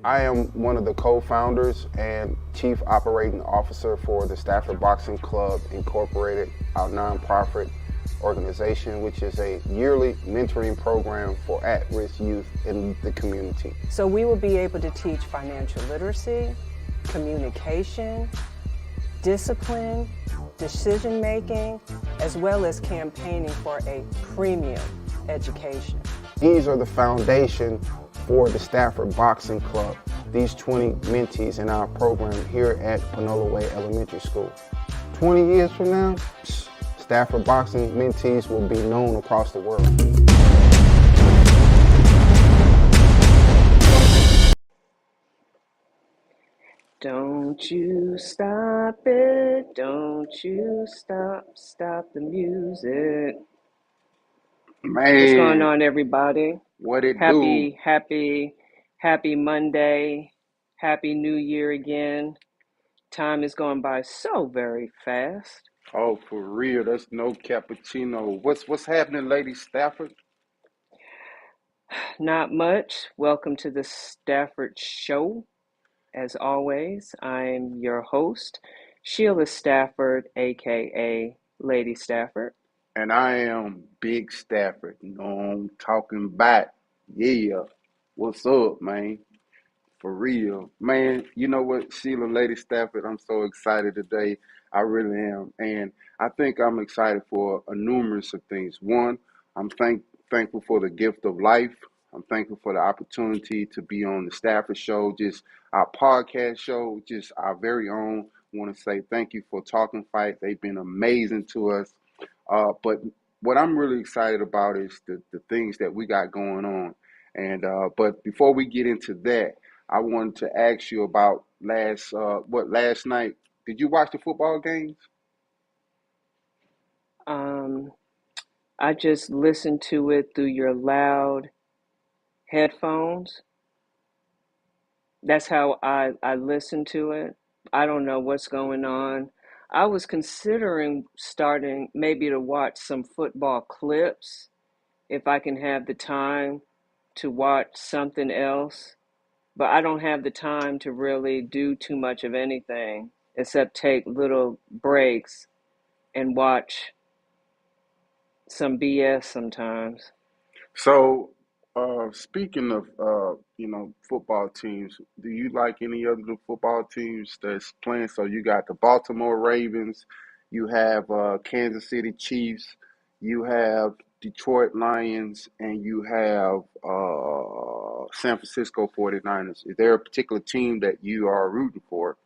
I am one of the co-founders and chief operating officer for the Stafford Boxing Club Incorporated, our nonprofit organization, which is a yearly mentoring program for at-risk youth in the community. So we will be able to teach financial literacy, communication, discipline, decision making, as well as campaigning for a premium education. These are the foundation for the Stafford Boxing Club, these 20 mentees in our program here at Panola Way Elementary School. 20 years from now, Stafford Boxing mentees will be known across the world. Don't you stop it, don't you stop the music. What's going Man, on, everybody? what it do? Happy Monday. Happy New Year again. Time is going by so very fast. Oh, for real, that's no cappuccino. What's happening, Lady Stafford? Not much. Welcome to the Stafford Show. As always, I'm your host, Sheila Stafford, aka Lady Stafford. And I am Big Stafford. You know, I'm talking back. Yeah. What's up, man? For real. Man, you know what, Sheila, Lady Stafford, I'm so excited today. I really am. And I think I'm excited for a numerous of things. One, I'm thankful for the gift of life. I'm thankful for the opportunity to be on the Stafford Show, just our podcast show, just our very own. Want to say thank you for Talking Fight. They've been amazing to us. But what I'm really excited about is the things that we got going on. And but before we get into that, I wanted to ask you about last night. Did you watch the football games? Um, I just listened to it through your loud headphones. That's how I listen to it. I don't know what's going on. I was considering starting maybe to watch some football clips if I can have the time to watch something else, but I don't have the time to really do too much of anything except take little breaks and watch some BS sometimes. So, speaking of football teams, do you like any other football teams that's playing? So you got the Baltimore Ravens, you have Kansas City Chiefs, you have Detroit Lions, and you have San Francisco 49ers. Is there a particular team that you are rooting for?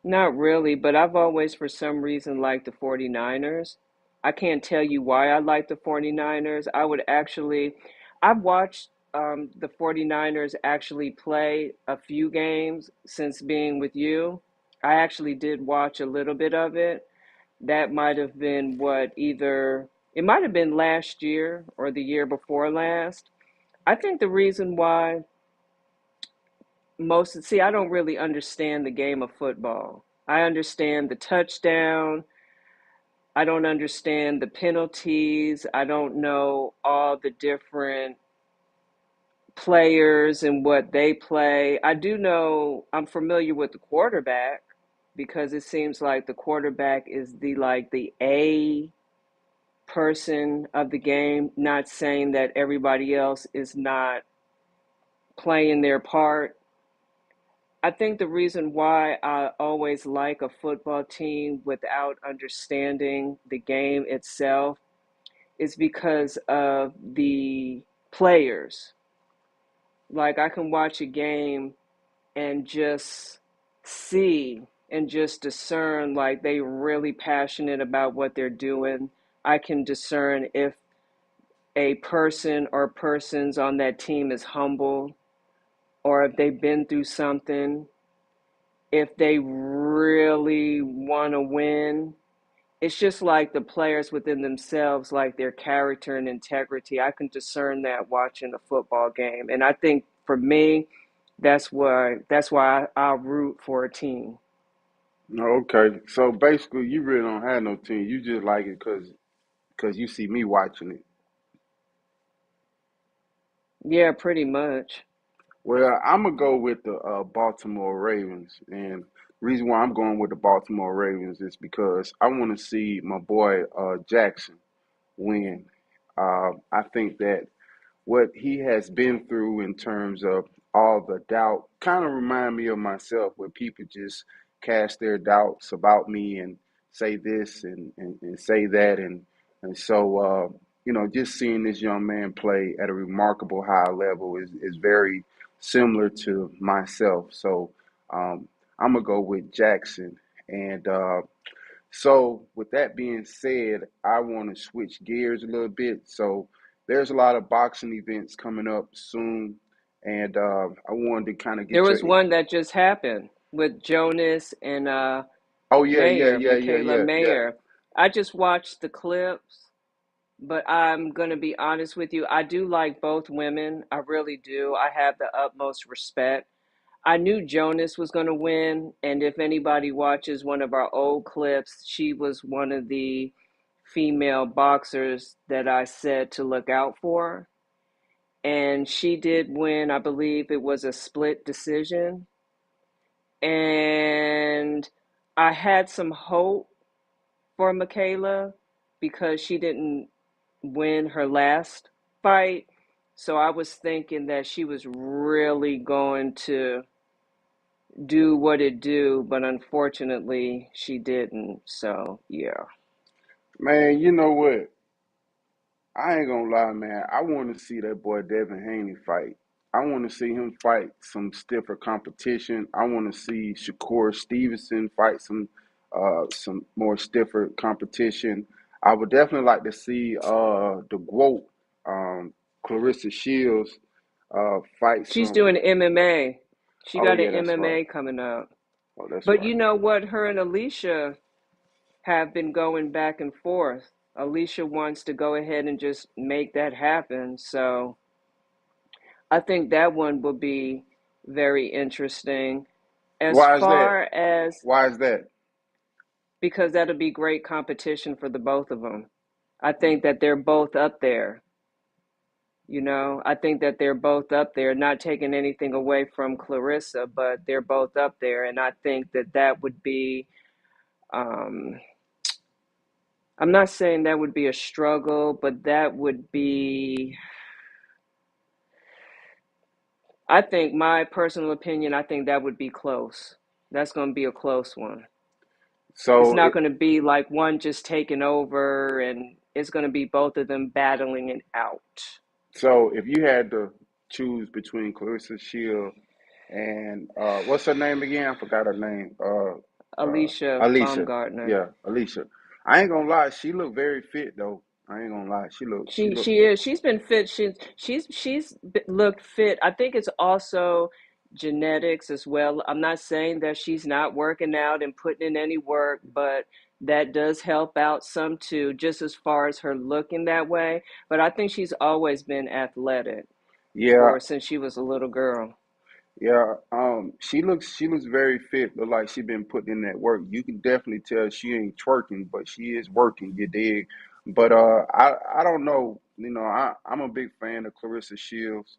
Not really, but I've always, for some reason, liked the 49ers. I can't tell you why I like the 49ers. I've watched the 49ers actually play a few games since being with you. I actually did watch a little bit of it. That might have been it might have been last year or the year before last. I think the reason why I don't really understand the game of football. I understand the touchdown. I don't understand the penalties. I don't know all the different players and what they play. I do know I'm familiar with the quarterback because it seems like the quarterback is the A person of the game, not saying that everybody else is not playing their part. I think the reason why I always like a football team without understanding the game itself is because of the players. Like I can watch a game and just see and just discern like they really passionate about what they're doing. I can discern if a person or persons on that team is humble or if they've been through something, if they really want to win. It's just like the players within themselves, like their character and integrity. I can discern that watching a football game. And I think for me, that's why I root for a team. Okay, so basically, you really don't have no team. You just like it because you see me watching it. Yeah, pretty much. Well, I'm gonna go with the Baltimore Ravens, and the reason why I'm going with the Baltimore Ravens is because I want to see my boy Jackson win. I think that what he has been through in terms of all the doubt kind of remind me of myself, where people just cast their doubts about me and say this and say that, and so just seeing this young man play at a remarkable high level is very similar to myself. So um, I'm gonna go with Jackson. And so, with that being said, I want to switch gears a little bit. So, there's a lot of boxing events coming up soon, and I wanted to kind of There get your. was one that just happened with Jonas and Oh yeah, yeah, Mayer, yeah, yeah, Michaela yeah, yeah. Mayer. I just watched the clips, but I'm going to be honest with you. I do like both women. I really do. I have the utmost respect. I knew Jonas was going to win. And if anybody watches one of our old clips, she was one of the female boxers that I said to look out for. And she did win. I believe it was a split decision. And I had some hope for Michaela because she didn't win her last fight. So I was thinking that she was really going to do what it do, but unfortunately she didn't. So yeah. Man, you know what? I ain't gonna lie, man. I want to see that boy Devin Haney fight. I want to see him fight some stiffer competition. I want to see Shakur Stevenson fight some more stiffer competition. I would definitely like to see the GOAT, Clarissa Shields, fight She's some. doing MMA. She Oh got an yeah, that's right. MMA coming up. Oh, that's But right. you know what? Her and Alicia have been going back and forth. Alicia wants to go ahead and just make that happen. So I think that one will be very interesting. As Why is that? far as, Why is that? because that'll be great competition for the both of them. I think that they're both up there. I think that they're both up there, not taking anything away from Clarissa, but they're both up there. And I think that that would be, um, I'm not saying that would be a struggle, but that would be, I think, my personal opinion, I think that would be close. That's going to be a close one. It's So not going to be like one just taking over, and it's going to be both of them battling it out. So if you had to choose between Clarissa Shield and what's her name again? I forgot her name. Alicia Alicia. Baumgartner. Yeah, Alicia. I ain't gonna lie, she looked very fit though. I ain't gonna lie, she She looked. she is. She's been fit. Looked fit. I think it's also genetics as well. I'm not saying that she's not working out and putting in any work, but that does help out some too, just as far as her looking that way. But I think she's always been athletic Yeah, for since she was a little girl. yeah. She looks very fit. Look like she been putting in that work. You can definitely tell she ain't twerking, but she is working. You dig? But I don't know. I'm a big fan of Clarissa Shields.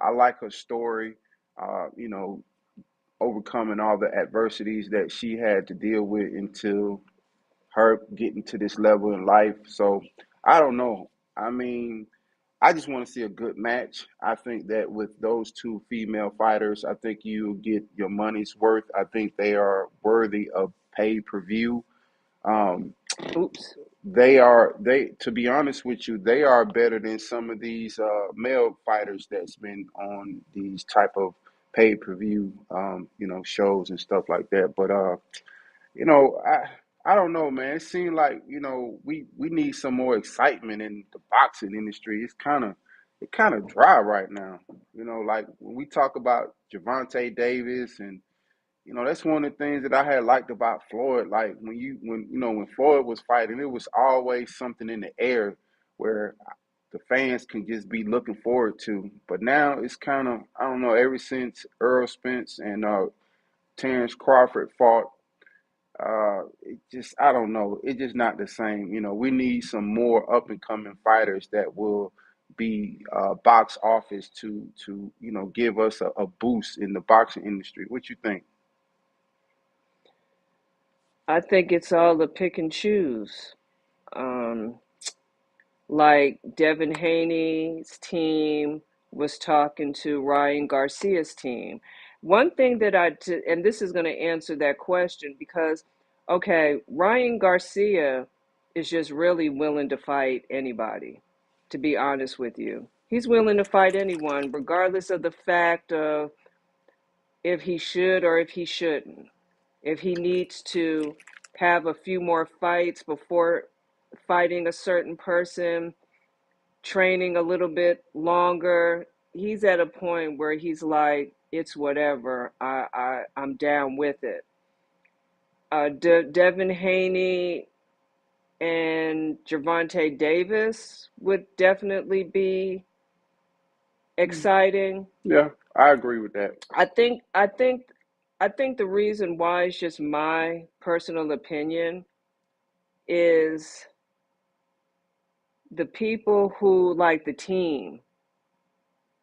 I like her story. Uh, you know, overcoming all the adversities that she had to deal with until her getting to this level in life. So I don't know. I mean, I just want to see a good match. I think that with those two female fighters, I think you get your money's worth. I think they are worthy of pay per view. Um, Oops. they to be honest with you, they are better than some of these male fighters that's been on these type of pay per view shows and stuff like that. But you know, I don't know, man. It seems like we need some more excitement in the boxing industry. It kind of dry right now. Like when we talk about Javante Davis, and that's one of the things that I had liked about Floyd. Like when Floyd was fighting, it was always something in the air where the fans can just be looking forward to. But now it's kind of, I don't know. Ever since Earl Spence and Terrence Crawford fought, it just, I don't know. It's just not the same. We need some more up and coming fighters that will be box office to give us a boost in the boxing industry. What you think? I think it's all the pick and choose. Um, like Devin Haney's team was talking to Ryan Garcia's team. One thing that and this is going to answer that question because, okay, Ryan Garcia is just really willing to fight anybody, to be honest with you. He's willing to fight anyone, regardless of the fact of if he should or if he shouldn't. If he needs to have a few more fights before fighting a certain person, training a little bit longer, he's at a point where he's like, it's whatever. I'm down with it. Devin Haney and Gervonta Davis would definitely be exciting. Yeah, I agree with that. I think I think I think the reason why it's just my personal opinion is the people who like the team.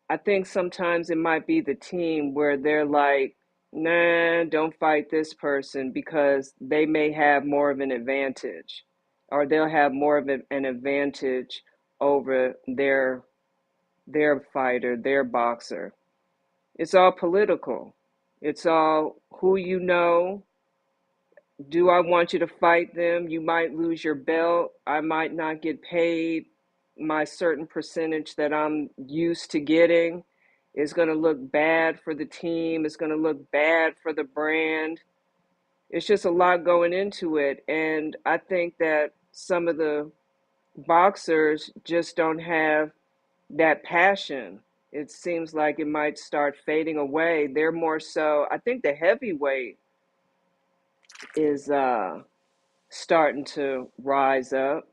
I think sometimes it might be the team where they're like, nah, don't fight this person because they may have more of an advantage or they'll have more of an advantage over their fighter, their boxer. It's all political. It's all who you know. Do I want you to fight them? You might lose your belt. I might not get paid my certain percentage that I'm used to getting. It's going to look bad for the team. It's going to look bad for the brand. It's just a lot going into it. And I think that some of the boxers just don't have that passion. It seems like it might start fading away. They're more so, I think the heavyweight is starting to rise up.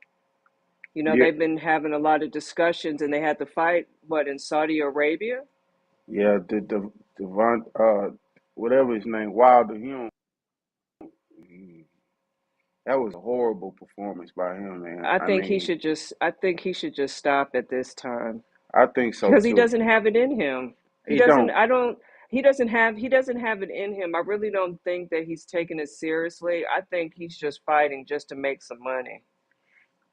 You know, Yeah, they've been having a lot of discussions and they had to fight, what, in Saudi Arabia? yeah. The Devon, whatever his name, Wilder. That was a horrible performance by him, man. I mean, I think he should just stop at this time I think so because he too. doesn't have it in him. He He doesn't don't. I don't he doesn't have it in him. I really don't think that he's taking it seriously. I think he's just fighting just to make some money.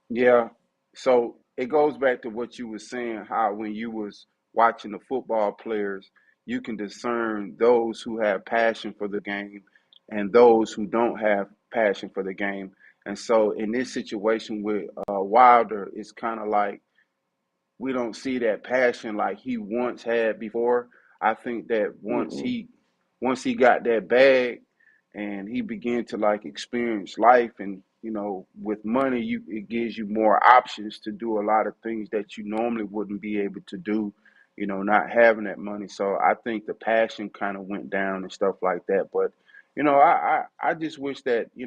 Yeah. So it goes back to what you were saying, how when you was watching the football players, you can discern those who have passion for the game and those who don't have passion for the game. And so in this situation with Wilder, it's kind of like we don't see that passion like he once had before. I think that Mm-mm. once he got that bag and he began to like experience life and with money it gives you more options to do a lot of things that you normally wouldn't be able to do, not having that money. So I think the passion kind of went down and stuff like that. But I just wish that I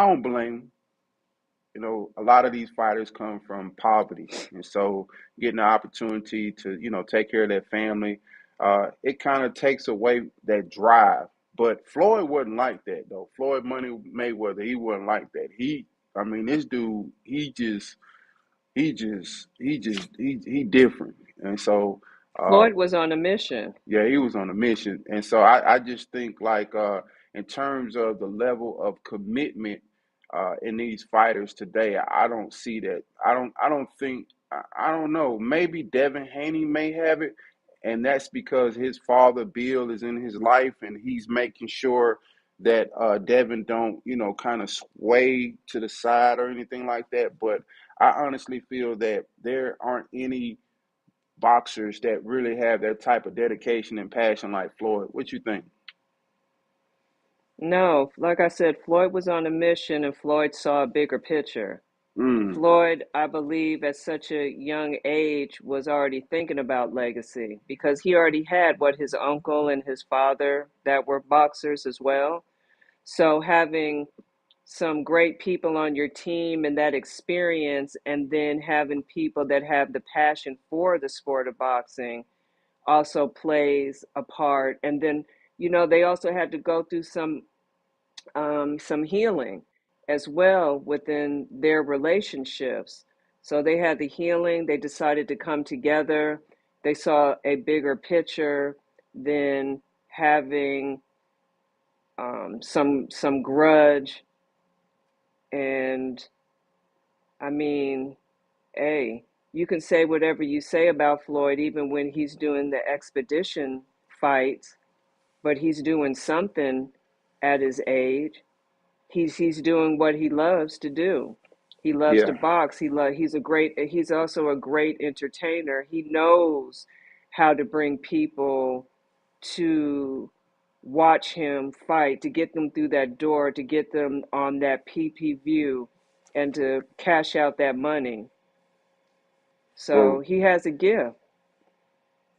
don't blame a lot of these fighters come from poverty, and so getting the opportunity to, take care of their family, it kind of takes away that drive. But Floyd wasn't like that, though. Floyd Money Mayweather, he wasn't like that. I mean, this dude, he different, and so uh, Floyd was on a mission. yeah, he was on a mission. And so I just think like in terms of the level of commitment in these fighters today, I don't see that. I don't think I don't know. Maybe Devin Haney may have it, and that's because his father Bill is in his life and he's making sure that Devin don't, kind of sway to the side or anything like that. But I honestly feel that there aren't any boxers that really have that type of dedication and passion like Floyd. What you think? No, like I said, Floyd was on a mission and Floyd saw a bigger picture. Mm, Floyd, I believe, at such a young age, was already thinking about legacy because he already had what his uncle and his father that were boxers as well. So having some great people on your team and that experience, and then having people that have the passion for the sport of boxing also plays a part. And then, they also had to go through some healing as well within their relationships. So they had the healing. They decided to come together. They saw a bigger picture than having some grudge. And I mean, hey, you can say whatever you say about Floyd, even when he's doing the expedition fights, but he's doing something at his age. He's doing what he loves to do. He loves to Yeah. box. He's also a great entertainer. He knows how to bring people to watch him fight, to get them through that door, to get them on that PP view and to cash out that money. So Well, he has a gift.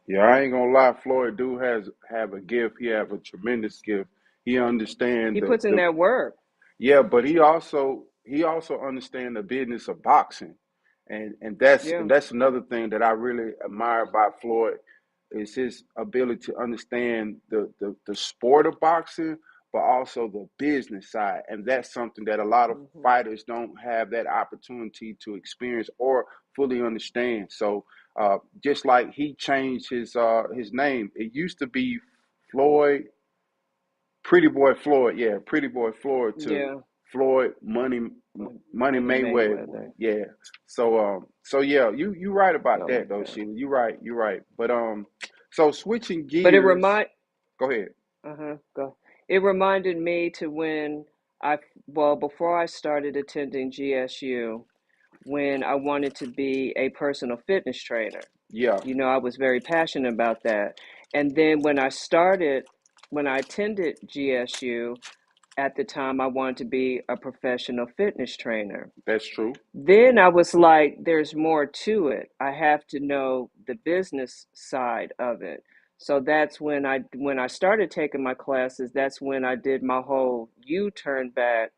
yeah, I ain't gonna lie, Floyd do have a gift. He have a tremendous gift. He understand He puts in the that work. Yeah, but he also understands the business of boxing, and Yeah. that's another thing that I really admire about Floyd is his ability to understand the sport of boxing, but also the business side, and that's something that a lot of Hmm. fighters don't have that opportunity to experience or fully understand. So, just like he changed his name, it used to be Floyd Pretty Boy Floyd, yeah, Pretty Boy Floyd to Yeah. Floyd Money Money Mayweather, Mayweather. yeah. So yeah, you right about Something that like though, that. Sheila. You're right. But so switching But it gears, remind go ahead. go. It reminded me to when I well before I started attending GSU, when I wanted to be a personal fitness trainer. Yeah, I was very passionate about that. And then when I attended GSU, at the time I wanted to be a professional fitness trainer. that's true. Then I was like, there's more to it. I have to know the business side of it. So that's when I started taking my classes, that's when I did my whole U-turn back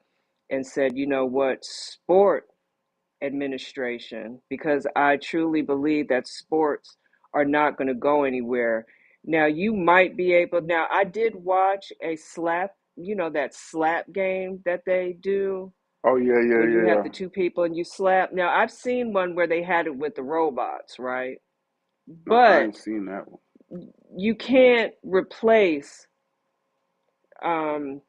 and said, you know what, sport administration, because I truly believe that sports are not going to go anywhere. Now, you might be able, now, I did watch a slap, that slap game that they do Oh yeah, yeah, when you yeah, have yeah. the two people and you slap. Now, I've seen one where they had it with the robots, right? No, I But ain't seen that one. you can't replace um,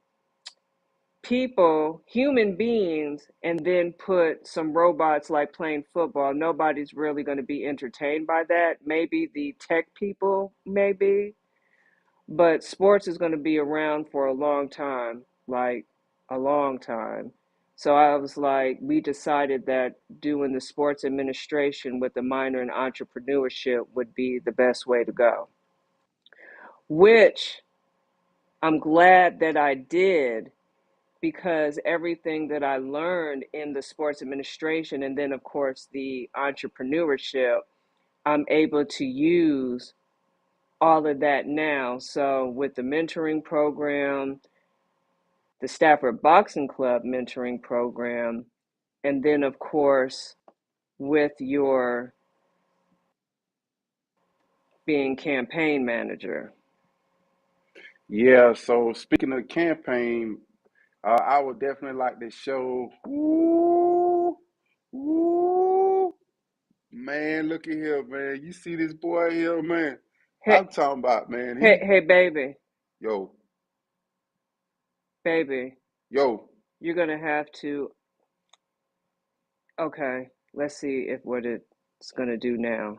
people, human beings, and then put some robots like playing football. Nobody's really going to be entertained by that. Maybe the tech people, maybe, but sports is going to be around for a long time, like a long time. So I was like, we decided that doing the sports administration with a minor in entrepreneurship would be the best way to go, which I'm glad that I did because everything that I learned in the sports administration and then, of course, the entrepreneurship, I'm able to use all of that now. So, with the mentoring program, the Stafford Boxing Club mentoring program, and then, of course, with your being campaign manager. Yeah. So speaking of campaign, I would definitely like to show. Ooh, ooh, man, look at here, man. You see this boy here, man. I'm Hey, talking about, man. hey, baby, Yo, baby, yo. you're going to have to, okay, let's see if what it's going to do now.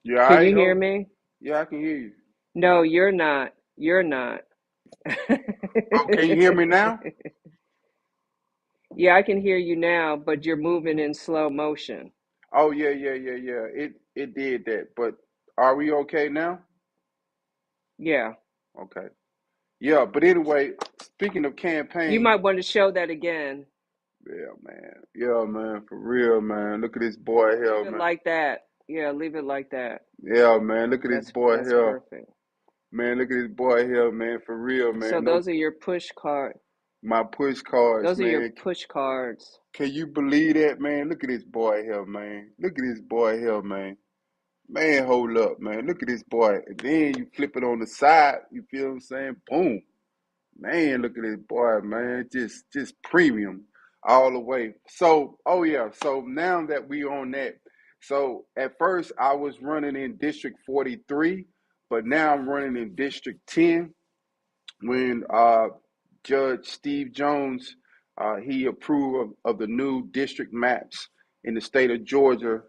You all Can right, you hear ho? me? Yeah, I can hear you. No, you're not. You're not. Oh, can you hear me now? Yeah, I can hear you now, but you're moving in slow motion. Oh, yeah, yeah, yeah, yeah. It did that. But are we okay now? Yeah. Okay. Yeah, but anyway, speaking of You campaign, might want to show that again. yeah, man. Yeah, man, for real, man. Look at this boy Leave here, it man. like that. Yeah, leave it like that. Yeah, man. Look at this boy That's here. perfect. Man, look at this boy here, man. For real, So man. No, those are your push card. my push cards, Those are your man. push cards. Can you believe that, man? Look at this boy here, man. Look at this boy here, man. Man, hold up, man. Look at this boy. And then you flip it on the side. You feel what I'm saying? Boom. Man, look at this boy, man. Just premium all the way. So, oh yeah. So now that we on that, so at first I was running in District 43, but now I'm running in District 10 when Judge Steve Jones he approved of the new district maps in the state of Georgia.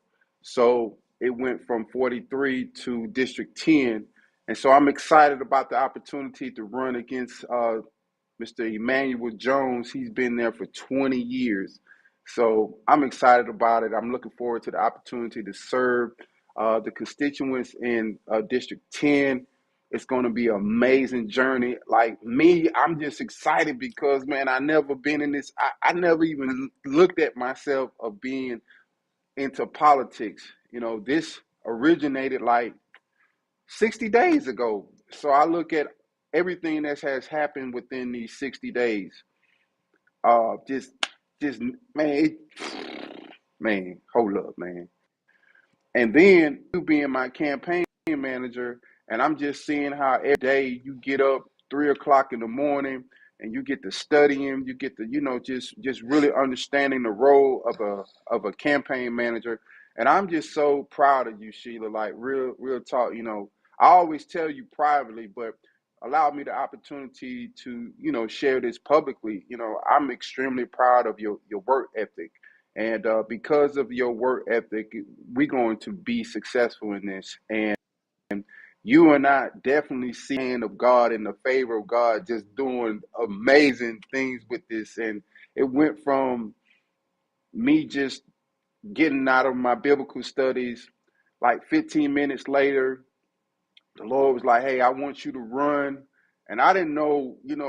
So it went from 43 to District 10. And so I'm excited about the opportunity to run against Mr. Emmanuel Jones. He's been there for 20 years. So I'm excited about it. I'm looking forward to the opportunity to serve the constituents in District 10. It's going to be an amazing journey. Like me, I'm just excited because, man, I never been in this. I never even looked at myself of being into politics. You know, this originated like 60 days ago. So I look at everything that has happened within these 60 days. Uh, just, just, man, man, hold up, man. And then you being my campaign manager, and I'm just seeing how every day you get up 3 o'clock in the morning and you get to studying, you get to, just really understanding the role of a campaign manager. And I'm just so proud of you, Sheila. Like real talk, I always tell you privately, but allow me the opportunity to, share this publicly. I'm extremely proud of your work ethic. And because of your work ethic, we're going to be successful in this. And you and I definitely see the hand of God and the favor of God just doing amazing things with this. And it went from me just getting out of my biblical studies, like 15 minutes later, the Lord was like, hey, I want you to run. And I didn't know, in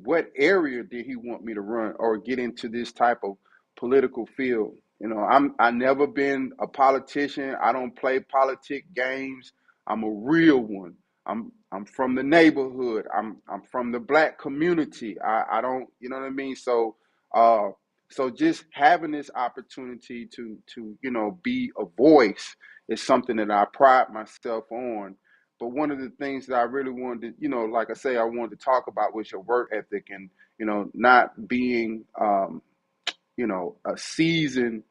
what area did he want me to run or get into this type of political field. I never been a politician. I don't play politic games. I'm a real one. I'm from the neighborhood. I'm from the black community. I don't, you know what I mean? Uh so just having this opportunity to be a voice is something that I pride myself on. But one of the things that I really wanted to, like I say, I wanted to talk about was your work ethic and, not being, a seasoned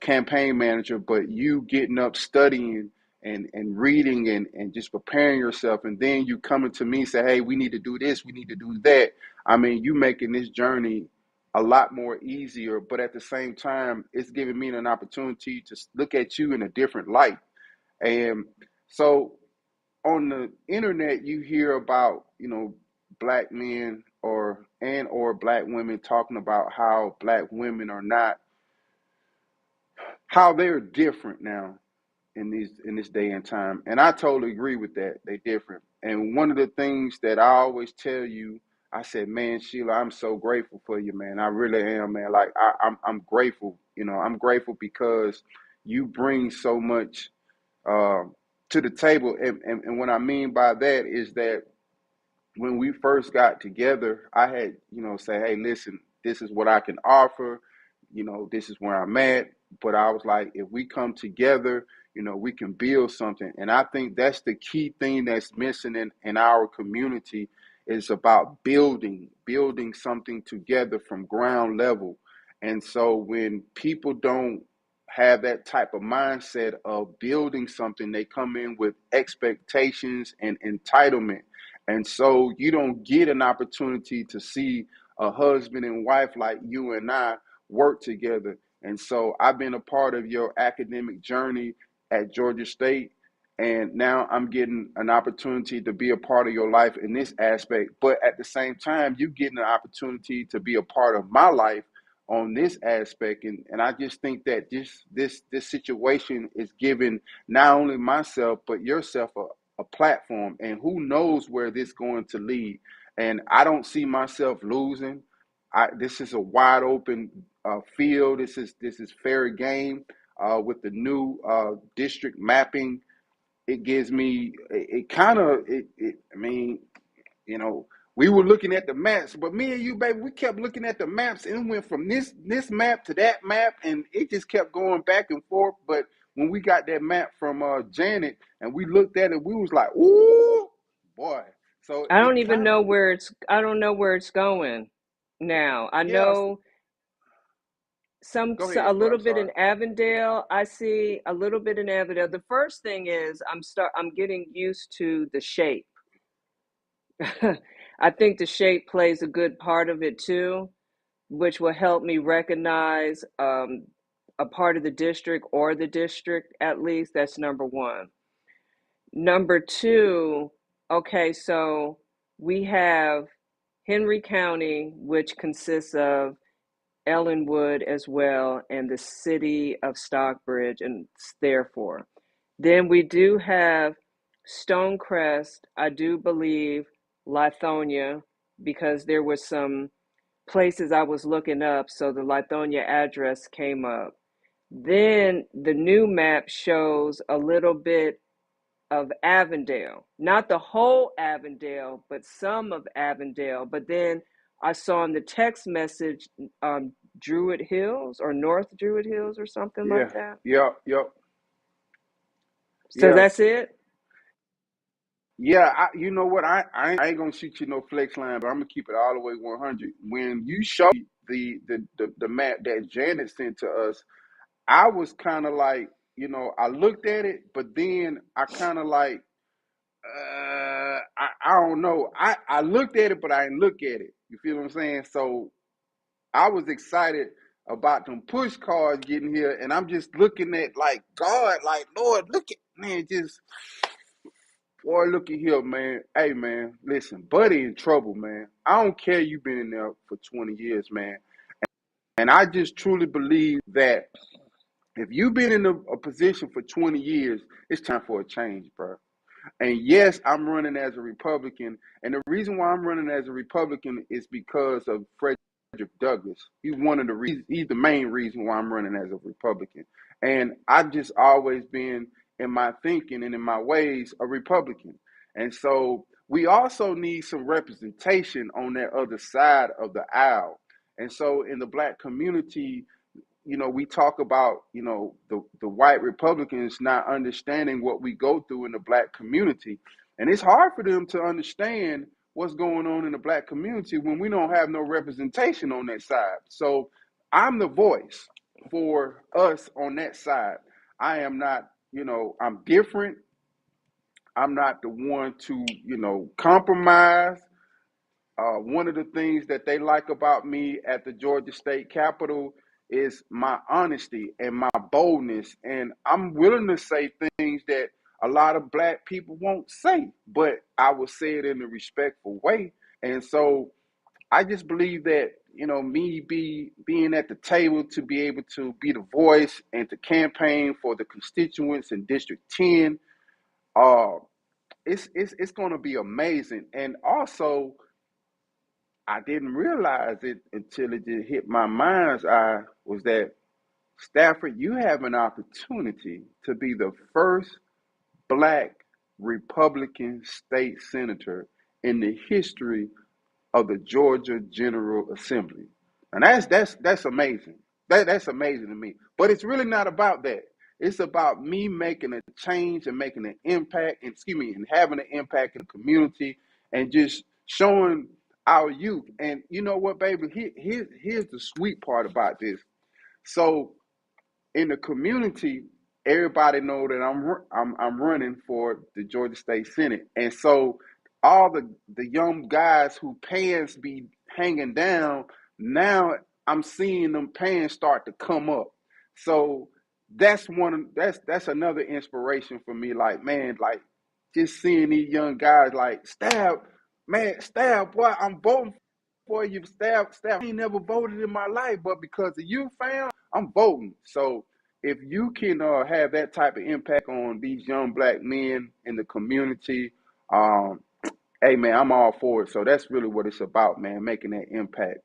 campaign manager, but you getting up studying and reading and just preparing yourself. And then you coming to me and say, hey, we need to do this, we need to do that. I mean, you making this journey a lot more easier, but at the same time, it's giving me an opportunity to look at you in a different light. And so on the internet you hear about black men or black women talking about how black women are not, how they're different now in this day and time, and I totally agree with that. They different. And one of the things that I always tell you, I said, man, Sheila, I'm so grateful for you, man. I really am, man. Like I'm grateful. I'm grateful because you bring so much uh, to the table. And what I mean by that is that when we first got together, I had, say, hey, listen, this is what I can offer. This is where I'm at. But I was like, if we come together, we can build something. And I think that's the key thing that's missing in our community is about building something together from ground level. And so when people don't have that type of mindset of building something, they come in with expectations and entitlement. And so you don't get an opportunity to see a husband and wife like you and I work together. And so I've been a part of your academic journey at Georgia State. And now I'm getting an opportunity to be a part of your life in this aspect. But at the same time, you getting an opportunity to be a part of my life on this aspect. And I just think that this situation is giving not only myself, but yourself a platform. And who knows where this is going to lead. And I don't see myself losing. This is a wide open field. This is fair game with the new district mapping. It gives me it kind of it. I mean, you know, we were looking at the maps, but me and you, baby, we kept looking at the maps and it went from this map to that map, and it just kept going back and forth. But when we got that map from Janet and we looked at it, we was like, ooh, boy. So I don't it even kind of, know where it's. I don't know where it's going now. I yeah. know Go a ahead, bro. little I'm bit sorry. in Avondale. I see a little bit in Avondale. The first thing is I'm getting used to the shape. I think the shape plays a good part of it too, which will help me recognize a part of the district or the district at least. That's number one. Number two, okay, so we have Henry County, which consists of Ellenwood as well, and the city of Stockbridge, and therefore. Then we do have Stonecrest, I do believe, Lithonia, because there were some places I was looking up, so the Lithonia address came up. Then the new map shows a little bit of Avondale, not the whole Avondale, but some of Avondale. But then I saw in the text message Druid Hills or North Druid Hills or something like Yeah. that. Yep. Yep. So that's Yes. it. Yeah. You know what? I ain't gonna shoot you no flex line, but I'm gonna keep it all the way 100. When you show the map that Janet sent to us, I was kind of like, I looked at it, but then I kind of like, I don't know. I looked at it, but I didn't look at it. You feel what I'm saying? So I was excited about them push cards getting here, and I'm just looking at like God, like Lord, look at man, just boy, look at here, man. Hey, man, listen, Buddy in trouble, man. I don't care you been in there for 20 years, man, and I just truly believe that if you've been in a position for 20 years, it's time for a change, bro. And yes, I'm running as a Republican. And the reason why I'm running as a Republican is because of Frederick Douglass. He's one of the reasons, he's the main reason why I'm running as a Republican. And I've just always been in my thinking and in my ways a Republican. And so we also need some representation on that other side of the aisle. And so in the black community, we talk about, the white Republicans not understanding what we go through in the black community. And it's hard for them to understand what's going on in the black community when we don't have no representation on that side. So I'm the voice for us on that side. I am not, I'm different. I'm not the one to, compromise. One of the things that they like about me at the Georgia State Capitol is my honesty and my boldness. And I'm willing to say things that a lot of black people won't say, but I will say it in a respectful way. And so I just believe that, me being at the table to be able to be the voice and to campaign for the constituents in District 10, uh, it's going to be amazing. And also, I didn't realize it until it just hit my mind's eye was that Stafford, you have an opportunity to be the first black Republican state senator in the history of the Georgia General Assembly. And that's amazing. That's amazing to me. But it's really not about that. It's about me making a change and making an impact, and having an impact in the community and just showing our youth. And you know what, baby? Here's the sweet part about this. So in the community, everybody know that I'm running for the Georgia State Senate, and so all the young guys who pants be hanging down now, I'm seeing them pants start to come up. So that's another inspiration for me. Like man, like just seeing these young guys like Stab, boy, I'm voting for you, Stab. I ain't never voted in my life, but because of you, fam, I'm voting. So if you can have that type of impact on these young black men in the community, um, hey man, I'm all for it. So that's really what it's about, man, making that impact.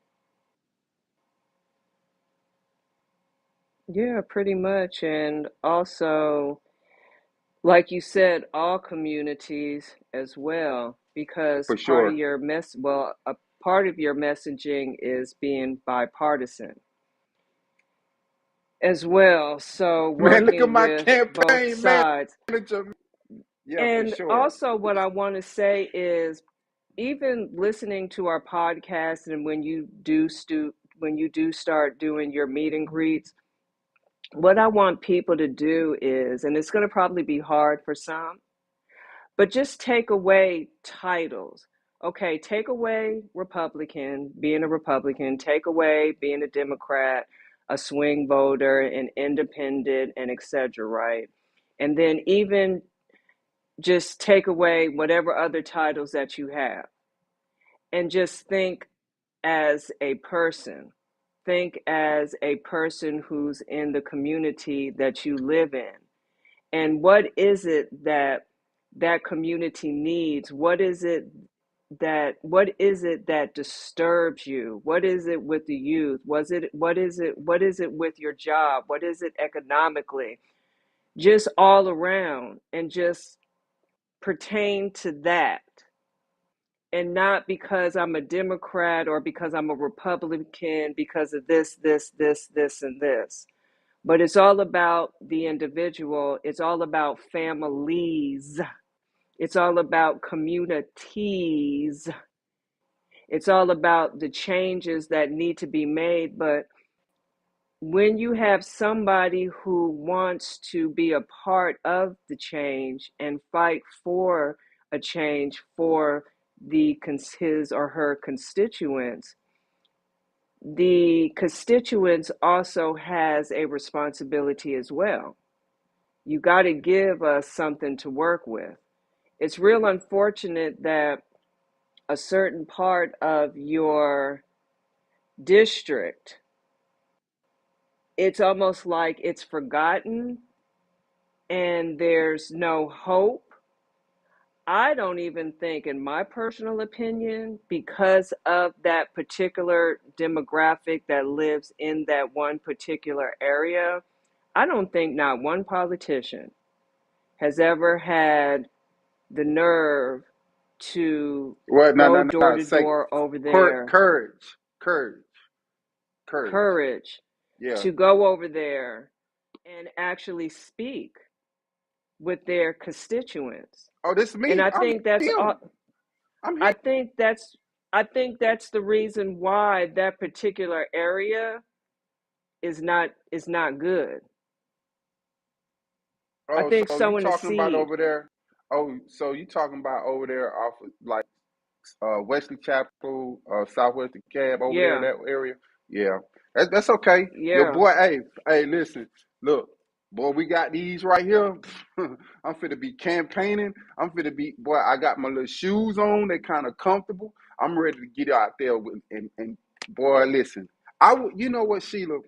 Yeah, pretty much. And also, like you said, all communities as well, because For sure. a part of your messaging is being bipartisan as well. So Man, look at working my with both campaign sides. manager. Yeah, for And sure. also, what I want to say is even listening to our podcast, and when you do start doing your meet and greets, what I want people to do is, and it's going to probably be hard for some, but just take away titles. Okay, take away Republican, being a Republican, take away being a Democrat, a swing voter, an independent, and etc., right? And then even just take away whatever other titles that you have and just think as a person. Think as a person who's in the community that you live in. And what is it that that community needs? What is it that disturbs you? What is it with the youth? What is it with your job? What is it economically? Just all around, and just pertain to that, and not because I'm a Democrat or because I'm a Republican, because of this, and this. But it's all about the individual. It's all about families. It's all about communities. It's all about the changes that need to be made. But when you have somebody who wants to be a part of the change and fight for a change for his or her constituents, the constituents also has a responsibility as well. You got to give us something to work with. It's real unfortunate that a certain part of your district, it's almost like it's forgotten and there's no hope. I don't even think, in my personal opinion, because of that particular demographic that lives in that one particular area, I don't think not one politician has ever had the nerve to Well, no, go no, door no. to Say door over there, courage, courage, courage. courage Yeah. to go over there and actually speak with their constituents. Oh, this is And me. I I'm think that's him. all. I'm I him. think that's I think that's the reason why that particular area is not good. I Oh, think so you sowing a talking about seed. over there? Oh, so you talking about over there off of like Wesley Chapel, Southwest Cab over there, Yeah, that area. Yeah, that's okay. Your yeah. boy, hey, listen, look, boy, we got these right here. I'm finna be campaigning. I'm finna be, boy, I got my little shoes on. They kind of comfortable. I'm ready to get out there and boy, listen. You know what, Sheila?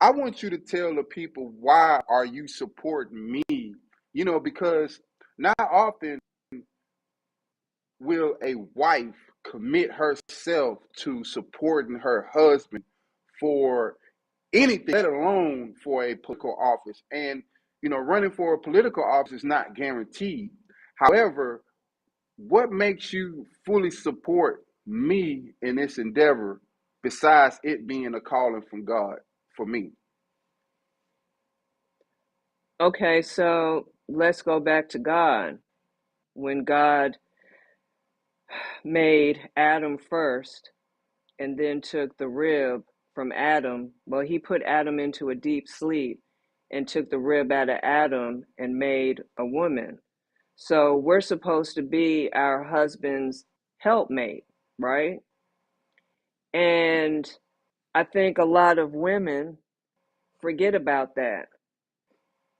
I want you to tell the people why are you supporting me? You know, because not often will a wife commit herself to supporting her husband for anything, let alone for a political office. And, you know, running for a political office is not guaranteed. However, what makes you fully support me in this endeavor besides it being a calling from God for me? Okay, so let's go back to God. When God made Adam first and then took the rib from Adam, well, he put Adam into a deep sleep and took the rib out of Adam and made a woman. So we're supposed to be our husband's helpmate, right? And I think a lot of women forget about that.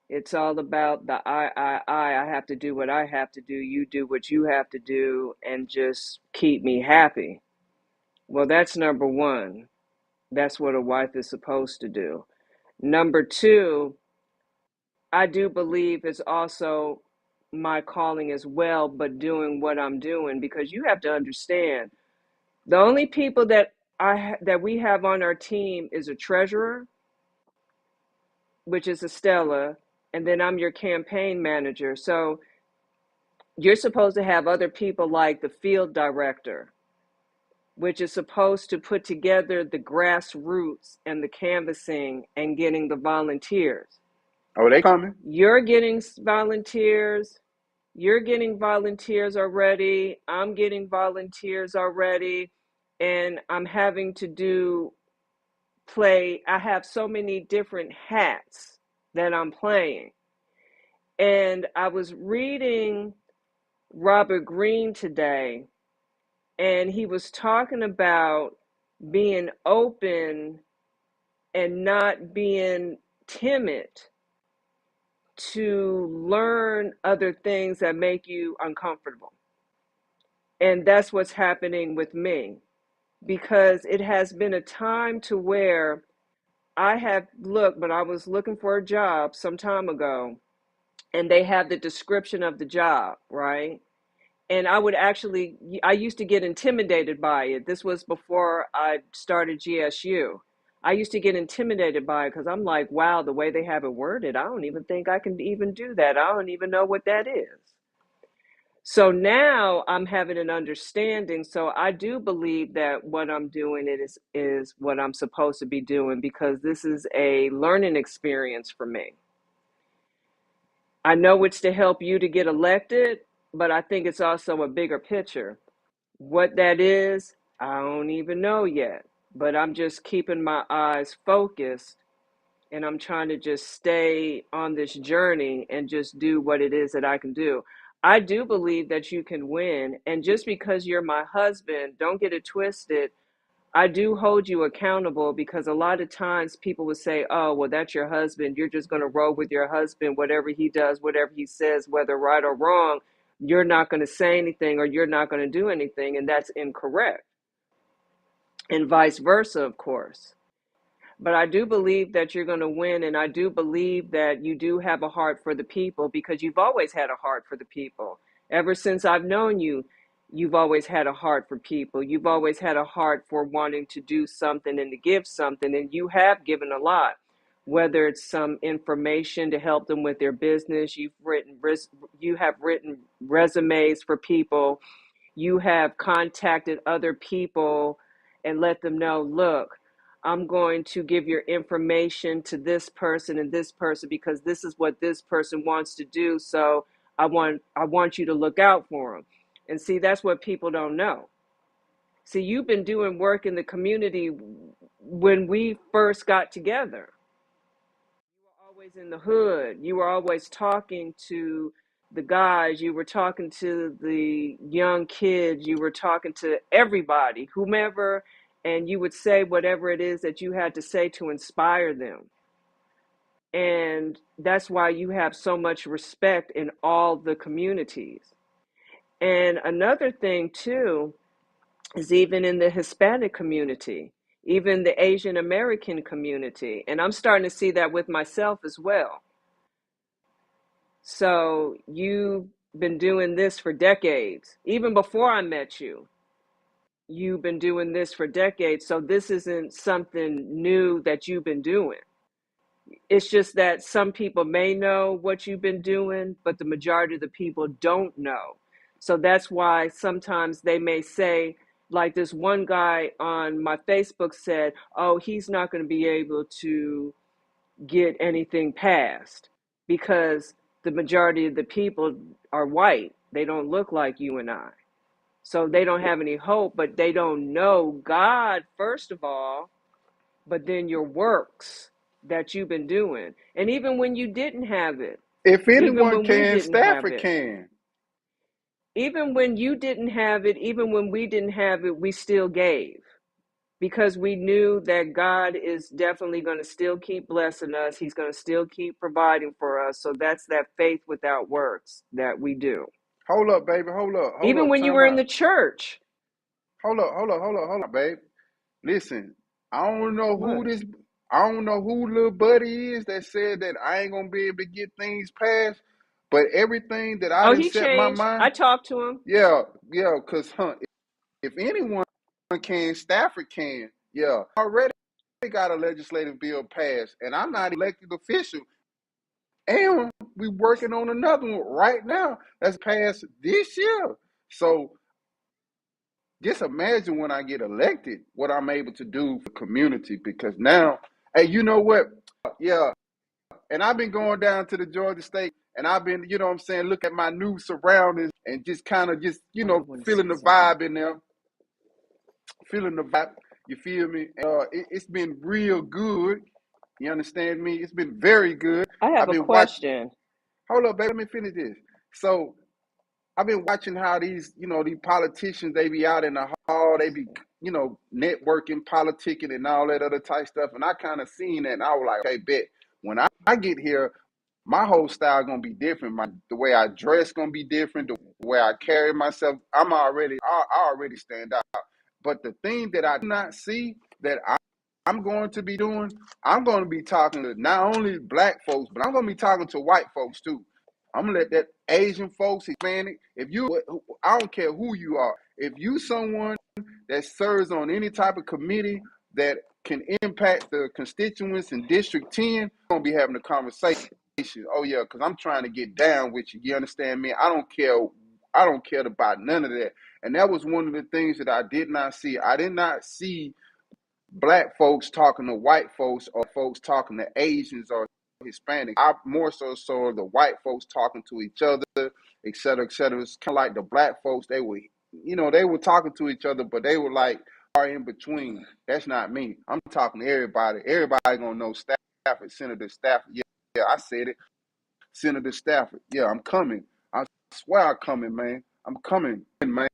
It's all about the I have to do what I have to do, you do what you have to do, and just keep me happy. Well, that's number one. That's what a wife is supposed to do. Number two, I do believe it's also my calling as well, but doing what I'm doing, because you have to understand the only people that we have on our team is a treasurer, which is Estella, and then I'm your campaign manager. So you're supposed to have other people like the field director, which is supposed to put together the grassroots and the canvassing and getting the volunteers. Oh, they coming? You're getting volunteers, You're getting volunteers already. I'm getting volunteers already. And I'm having to I have so many different hats that I'm playing. And I was reading Robert Greene today, and he was talking about being open and not being timid to learn other things that make you uncomfortable. And that's what's happening with me, because it has been a time to where I have looked, but I was looking for a job some time ago, and they have the description of the job, right? And I used to get intimidated by it. This was before I started GSU. I used to get intimidated by it because I'm like, wow, the way they have it worded, I don't even think I can even do that. I don't even know what that is. So now I'm having an understanding. So I do believe that what I'm doing is what I'm supposed to be doing, because this is a learning experience for me. I know it's to help you to get elected, but I think it's also a bigger picture. What that is, I don't even know yet, but I'm just keeping my eyes focused, and I'm trying to just stay on this journey and just do what it is that I can do. I do believe that you can win, and just because you're my husband, don't get it twisted. I do hold you accountable, because a lot of times people would say, oh, well, that's your husband. You're just going to roll with your husband, whatever he does, whatever he says, whether right or wrong. You're not going to say anything, or you're not going to do anything. And that's incorrect. And vice versa, of course. But I do believe that you're going to win. And I do believe that you do have a heart for the people, because you've always had a heart for the people. Ever since I've known you, you've always had a heart for people. You've always had a heart for wanting to do something and to give something. And you have given a lot, whether it's some information to help them with their business. You have written resumes for people. You have contacted other people and let them know, look, I'm going to give your information to this person and this person, because this is what this person wants to do. So I want you to look out for them. And see, that's what people don't know. See, you've been doing work in the community when we first got together. You were always in the hood. You were always talking to the guys. You were talking to the young kids. You were talking to everybody, whomever, and you would say whatever it is that you had to say to inspire them. And that's why you have so much respect in all the communities. And another thing, too, is even in the Hispanic community, even the Asian American community. And I'm starting to see that with myself as well. So you've been doing this for decades. Even before I met you, you've been doing this for decades. So this isn't something new that you've been doing. It's just that some people may know what you've been doing, but the majority of the people don't know. So that's why sometimes they may say, like this one guy on my Facebook said, oh, he's not going to be able to get anything passed because the majority of the people are white. They don't look like you and I. So they don't have any hope, but they don't know God, first of all, but then your works that you've been doing. And even when you didn't have it, If even anyone when we can, didn't have Stafford it, can. even when you didn't have it, even when we didn't have it, we still gave, because we knew that God is definitely going to still keep blessing us. He's going to still keep providing for us. So that's that faith without works that we do. Hold up, baby. Hold Even up. when you Time were in out. the church. Hold up, babe. Listen, I don't know who What? this. I don't know who little buddy is that said that I ain't gonna be able to get things passed. But everything that I Oh, didn't he set my changed. I mind, talked to him. yeah, cause if anyone can, Stafford can. Yeah, already got a legislative bill passed, and I'm not elected official. And we working on another one right now that's passed this year. So just imagine when I get elected, what I'm able to do for the community. Because now, hey, you know what? Yeah, and I've been going down to the Georgia State And I've been, you know what I'm saying, look at my new surroundings and just kind of just, Oh, you want to feeling say the something? vibe in there, feeling the vibe. You feel me? It's been real good. You understand me? It's been very good. I have I've a been watching. question. Hold up, baby. Let me finish this. So I've been watching how these, these politicians, they be out in the hall, they be, networking, politicking, and all that other type stuff. And I kind of seen that, and I was like, okay, bet when I get here, my whole style gonna be different. The way I dress gonna be different. The way I carry myself, I already stand out. But the thing that I do not see that I'm going to be doing, I'm going to be talking to not only black folks, but I'm going to be talking to white folks too. I'm gonna let that Asian folks, Hispanic, I don't care who you are. If you someone that serves on any type of committee that can impact the constituents in District 10, we're gonna be having a conversation. Oh yeah, because I'm trying to get down with you. You understand me? I don't care. I don't care about none of that. And that was one of the things that I did not see. I did not see black folks talking to white folks or folks talking to Asians or Hispanic. I more so saw the white folks talking to each other, et cetera, et cetera. It's kind of like the black folks, they were talking to each other, but they were like are in between. That's not me. I'm talking to everybody. Everybody gonna know Stafford, Senator Stafford. Yeah, I said it. Senator Stafford. Yeah, I'm coming. I swear I'm coming, man. I'm coming, man.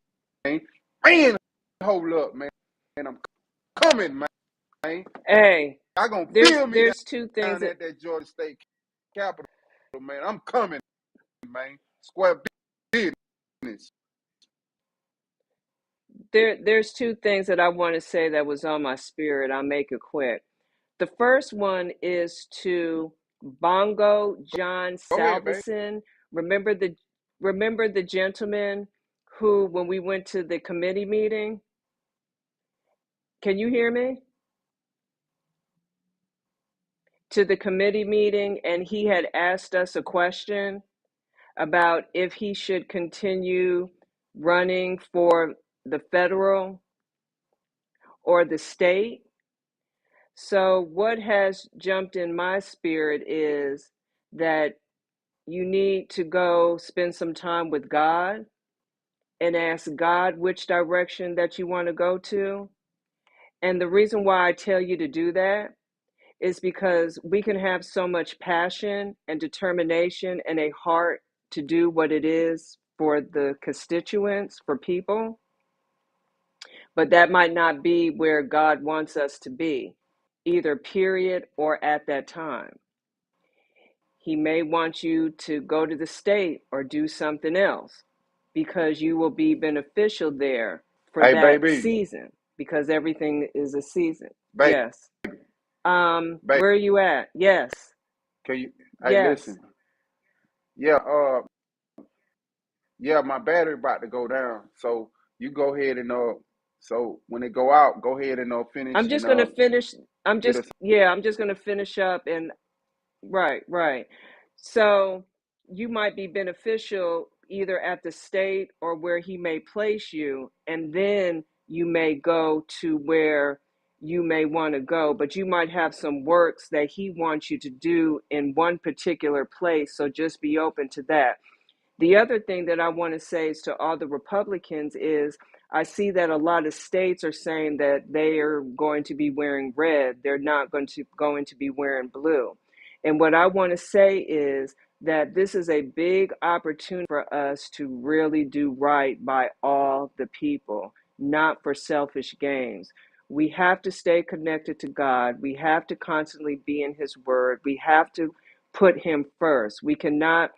Man, hold up, man. I'm coming, man. Hey, Y'all gonna there's feel me there's two things down that at that Georgia State Capitol, man. I'm coming, man. Square business. there's two things that I want to say that was on my spirit. I'll make it quick. The first one is to Bongo John Go ahead, baby. Salveson. Remember the remember the gentleman who, when we went to the committee meeting, can you hear me? To the committee meeting, and he had asked us a question about if he should continue running for the federal or the state. So, what has jumped in my spirit is that you need to go spend some time with God and ask God which direction that you want to go to. And the reason why I tell you to do that is because we can have so much passion and determination and a heart to do what it is for the constituents, for people, but that might not be where God wants us to be, either period or at that time. He may want you to go to the state or do something else because you will be beneficial there for Hey, that baby, season because everything is a season. baby, Yes. baby. Where are you at? Yes. Can you? Hey, Yes. listen. Yeah, yeah. My battery about to go down. So you go ahead and So when it go out, go ahead and finish I'm and just going to finish. get us. I'm just going to finish up and right, right. So you might be beneficial either at the state or where he may place you, and then you may go to where you may want to go, but you might have some works that he wants you to do in one particular place. So just be open to that. The other thing that I want to say is to all the Republicans is I see that a lot of states are saying that they are going to be wearing red. They're not going to be wearing blue. And what I want to say is that this is a big opportunity for us to really do right by all the people, not for selfish gains. We have to stay connected to God. We have to constantly be in his word. We have to put him first. We cannot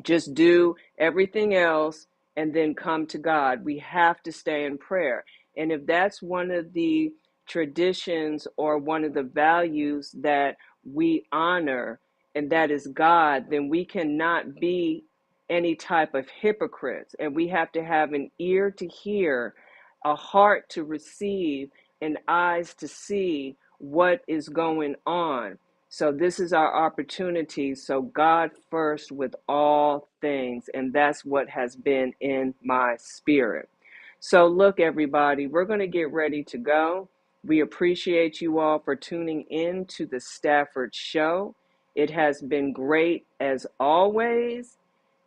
just do everything else and then come to God. We have to stay in prayer. And if that's one of the traditions or one of the values that we honor, and that is God, then we cannot be any type of hypocrites. And we have to have an ear to hear, a heart to receive, and eyes to see what is going on. So this is our opportunity. So God first with all things. And that's what has been in my spirit. So look, everybody, we're going to get ready to go. We appreciate you all for tuning in to the Stafford Show. It has been great as always,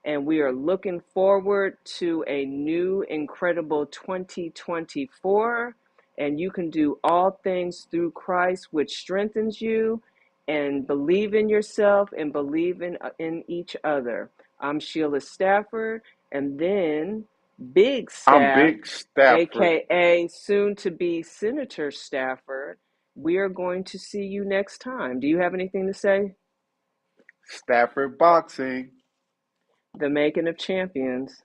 and we are looking forward to a new incredible 2024. And you can do all things through Christ, which strengthens you, and believe in yourself and believe in each other. I'm Sheila Stafford, and then Big I'm Staff, Big Stafford. aka soon to be Senator Stafford. We are going to see you next time. Do you have anything to say? Stafford Boxing. The making of champions.